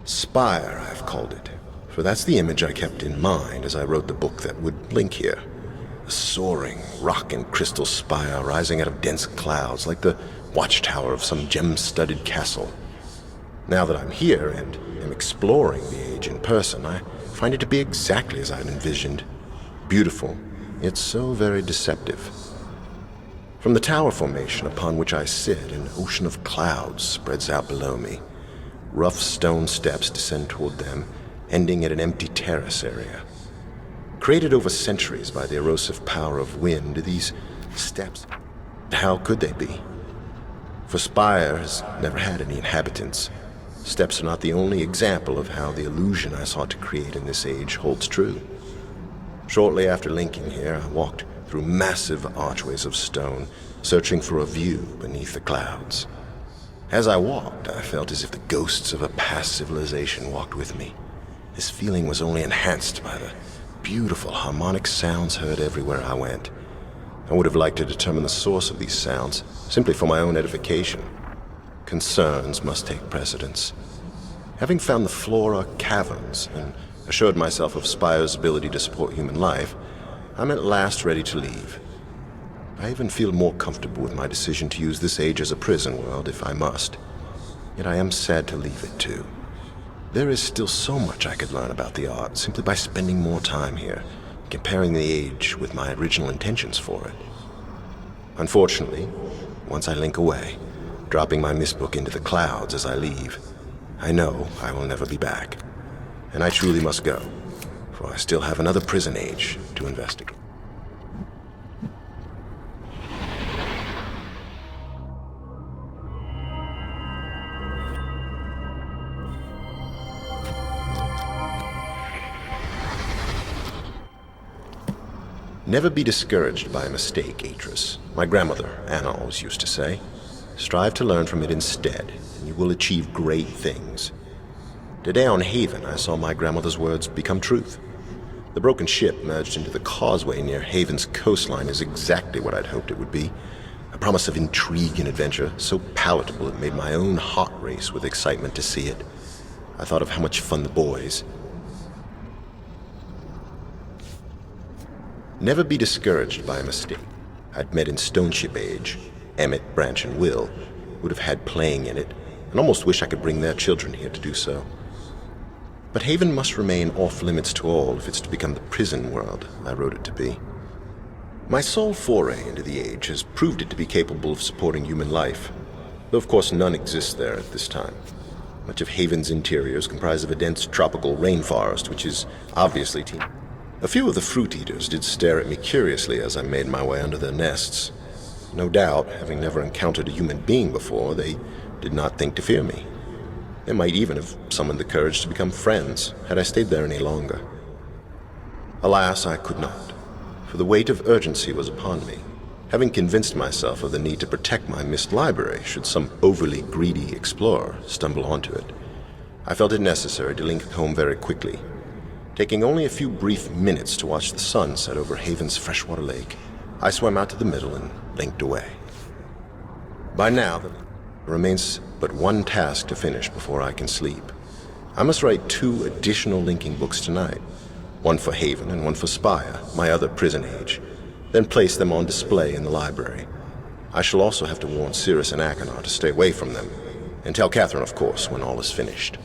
Spire, I've called it, for that's the image I kept in mind as I wrote the book that would link here. A soaring rock and crystal spire rising out of dense clouds like the watchtower of some gem-studded castle. Now that I'm here and am exploring the age in person, I find it to be exactly as I'd envisioned. Beautiful, yet so very deceptive. From the tower formation upon which I sit, an ocean of clouds spreads out below me. Rough stone steps descend toward them, ending at an empty terrace area. Created over centuries by the erosive power of wind, these steps, how could they be? For Spire has never had any inhabitants. Steps are not the only example of how the illusion I sought to create in this age holds true. Shortly after linking here, I walked through massive archways of stone, searching for a view beneath the clouds. As I walked, I felt as if the ghosts of a past civilization walked with me. This feeling was only enhanced by the beautiful harmonic sounds heard everywhere I went. I would have liked to determine the source of these sounds, simply for my own edification. Concerns must take precedence. Having found the flora caverns and assured myself of Spire's ability to support human life, I'm at last ready to leave. I even feel more comfortable with my decision to use this age as a prison world if I must. Yet I am sad to leave it too. There is still so much I could learn about the art simply by spending more time here, comparing the age with my original intentions for it. Unfortunately, once I link away, dropping my Myst book into the clouds as I leave, I know I will never be back. And I truly must go, for I still have another prison age to investigate. Never be discouraged by a mistake, Atris. My grandmother, Anna, always used to say. Strive to learn from it instead, and you will achieve great things. Today on Haven, I saw my grandmother's words become truth. The broken ship merged into the causeway near Haven's coastline is exactly what I'd hoped it would be. A promise of intrigue and adventure, so palatable it made my own heart race with excitement to see it. I thought of how much fun the boys. Never be discouraged by a mistake I'd met in Stoneship Age. Emmett, Branch, and Will would have had playing in it, and almost wish I could bring their children here to do so. But Haven must remain off-limits to all if it's to become the prison world I wrote it to be. My sole foray into the age has proved it to be capable of supporting human life, though of course none exists there at this time. Much of Haven's interior is comprised of a dense tropical rainforest, which is obviously teeming. A few of the fruit eaters did stare at me curiously as I made my way under their nests. No doubt, having never encountered a human being before, they did not think to fear me. They might even have summoned the courage to become friends, had I stayed there any longer. Alas, I could not, for the weight of urgency was upon me, having convinced myself of the need to protect my Myst library should some overly greedy explorer stumble onto it. I felt it necessary to link home very quickly, taking only a few brief minutes to watch the sun set over Haven's freshwater lake. I swam out to the middle and linked away. By now, there remains but one task to finish before I can sleep. I must write 2 additional linking books tonight, one for Haven and one for Spire, my other prison age, then place them on display in the library. I shall also have to warn Sirrus and Achenar to stay away from them, and tell Catherine, of course, when all is finished.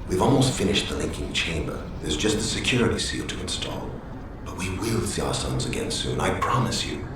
We've almost finished the linking chamber. There's just the security seal to install. But we will see our sons again soon, I promise you.